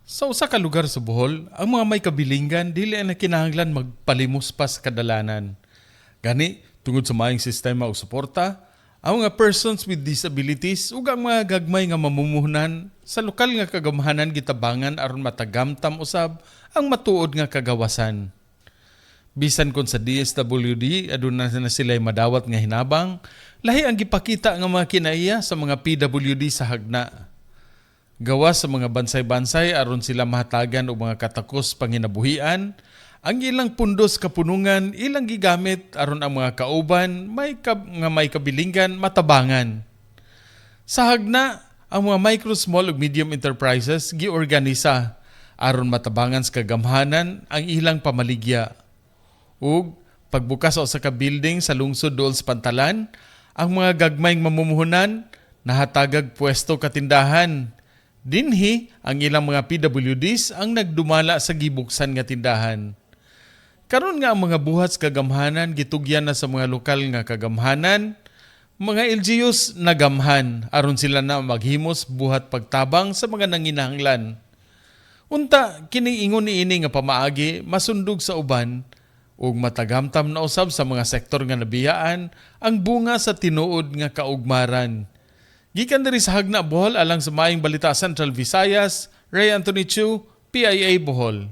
Sa usa ka lugar sa Bohol, ang mga may kabilingan dili na kinahanglan magpalimos pa sa kadalanan. Gani, tungod sa maayong sistema o suporta, ang mga persons with disabilities ug ang mga gagmay nga mamumuhunan sa lokal nga kagamhanan gitabangan aron matagamtam usab ang matuod nga kagawasan. Bisan kon sa DSWD aduna na sila'y madawat nga hinabang, lahi ang gipakita nga mga kinaiya sa mga PWD sa hagna. Gawas sa mga bansay-bansay aron sila mahatagan og mga katakos panginabuhian, ang ilang pundos kapunungan ilang gigamit aron ang mga kauban may kabilingan matabangan. Sa hagna, ang mga micro, small ug medium enterprises giorganisa aron matabangan sa kagamhanan ang ilang pamaligya. Ug pagbukas sa usa ka building sa lungsod duol sa Pantalan, ang mga gagmayng mamumuhunan nahatagag pwesto katindahan. Dinhi ang ilang mga PWDs ang nagdumala sa gibuksan nga tindahan. Karon nga ang mga buhat sa kagamhanan gitugyan na sa mga lokal nga kagamhanan, mga LGUs nagamhan aron sila na maghimos buhat pagtabang sa mga nanginahanglan. Unta kini ingon niini nga pamaagi masundog sa uban ug matagamtam na usab sa mga sektor nga nabiyaan ang bunga sa tinuod nga kaugmaran. Gikan diri sa Hagna Bohol alang sa maayong balita Central Visayas, Ray Anthony Chu, PIA Bohol.